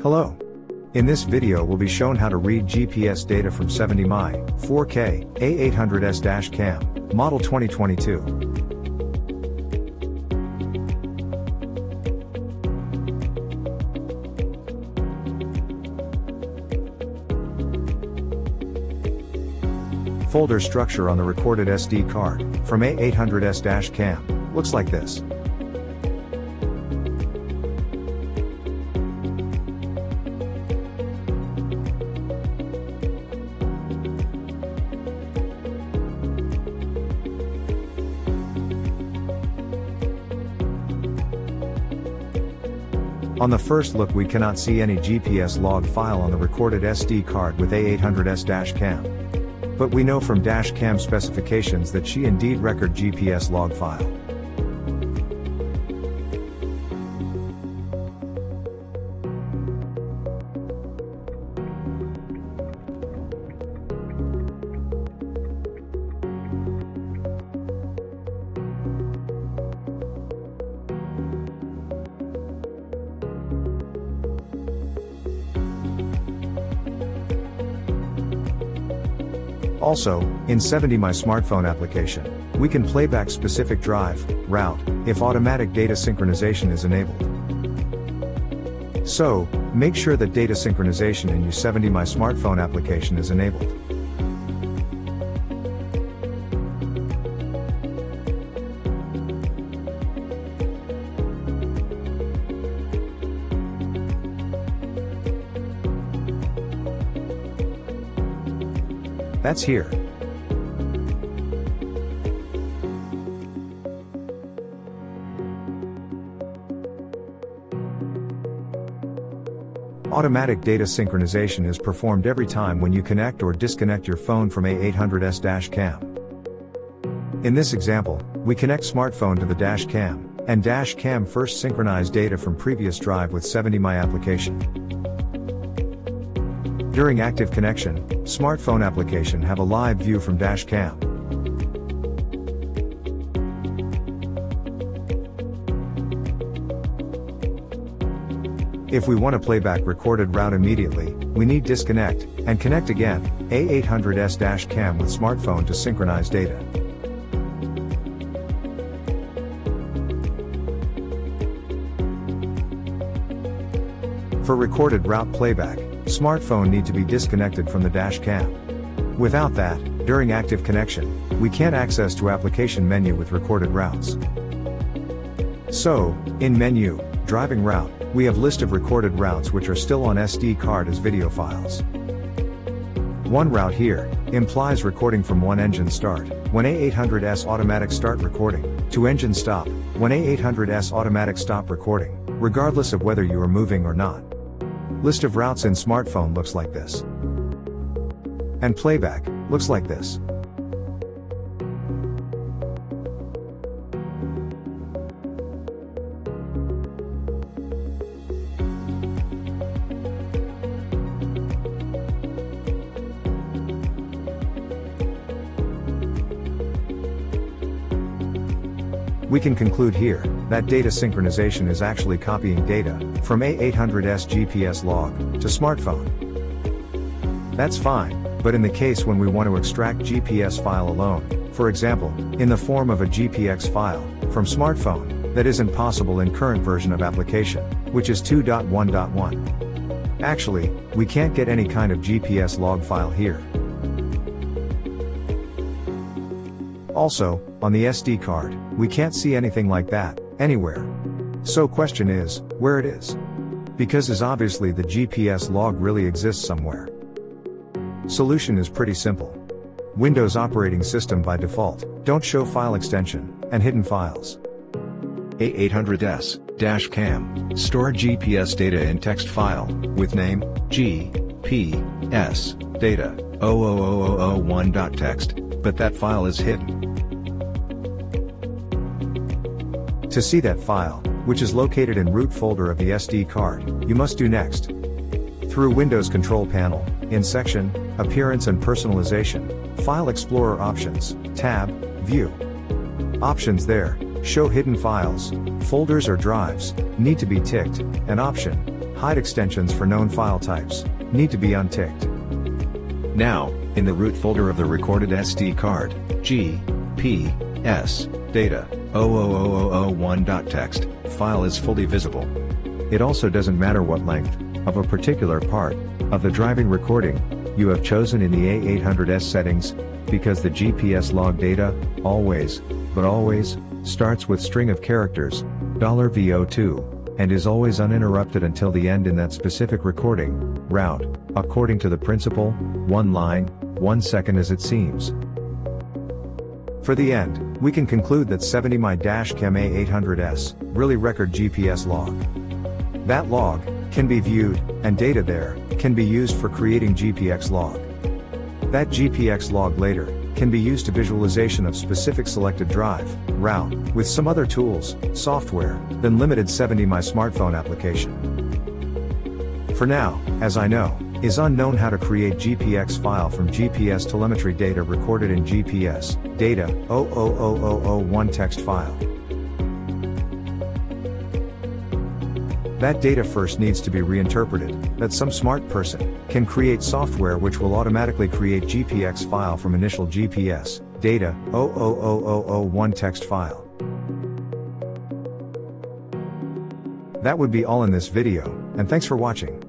Hello. In this video we'll be shown how to read GPS data from 70mm 4K A800S dash cam, model 2022. Folder structure on the recorded SD card from A800S dash cam looks like this. On the first look we cannot see any GPS log file on the recorded SD card with A800S dash cam. But we know from dash cam specifications that she indeed record GPS log file. Also, in 70my smartphone application, we can playback specific drive, route, if automatic data synchronization is enabled. So, make sure that data synchronization in your 70my smartphone application is enabled. That's here. Automatic data synchronization is performed every time when you connect or disconnect your phone from A800S dash cam. In this example, we connect smartphone to the dash cam, and dash cam first synchronize data from previous drive with 70my application. During active connection, smartphone application have a live view from dash cam. If we want to play back recorded route immediately, we need disconnect, and connect again, A800S dash cam with smartphone to synchronize data. For recorded route playback, smartphone need to be disconnected from the dash cam. Without that, during active connection, we can't access to application menu with recorded routes. So, in menu, driving route, we have list of recorded routes which are still on SD card as video files. One route here, implies recording from one engine start, when A800S automatic start recording, to engine stop, when A800S automatic stop recording, regardless of whether you are moving or not. List of routes in smartphone looks like this. And playback, looks like this. We can conclude here, that data synchronization is actually copying data, from A800S GPS log, to smartphone. That's fine, but in the case when we want to extract GPS file alone, for example, in the form of a GPX file, from smartphone, that isn't possible in current version of application, which is 2.1.1. Actually, we can't get any kind of GPS log file here. Also, on the SD card, we can't see anything like that, anywhere. So question is, where it is? Because is obviously the GPS log really exists somewhere. Solution is pretty simple. Windows operating system by default, don't show file extension, and hidden files. A800S dash cam, store GPS data in text file, with name, GPS, data, 00001.txt, but that file is hidden. To see that file, which is located in root folder of the SD card, you must do next. Through Windows Control Panel, in Section, Appearance and Personalization, File Explorer Options, tab, View. Options there, Show hidden files, folders or drives, need to be ticked, and option, hide extensions for known file types, need to be unticked. Now, in the root folder of the recorded SD card, G, P, S, data, 00001.txt file is fully visible. It also doesn't matter what length, of a particular part, of the driving recording, you have chosen in the A800S settings, because the GPS log data, always, but always, starts with string of characters, $VO2, and is always uninterrupted until the end in that specific recording, route, according to the principle, 1 line, 1 second as it seems. For the end, we can conclude that 70My-Chem A800S, really record GPS log. That log, can be viewed, and data there, can be used for creating GPX log. That GPX log later, can be used to visualization of specific selected drive, route, with some other tools, software, than limited 70My smartphone application. For now, as I know, is unknown how to create GPX file from GPS telemetry data recorded in GPS, data, 00001 text file. That data first needs to be reinterpreted, that some smart person can create software which will automatically create GPX file from initial GPS, data, 00001 text file. That would be all in this video, and thanks for watching.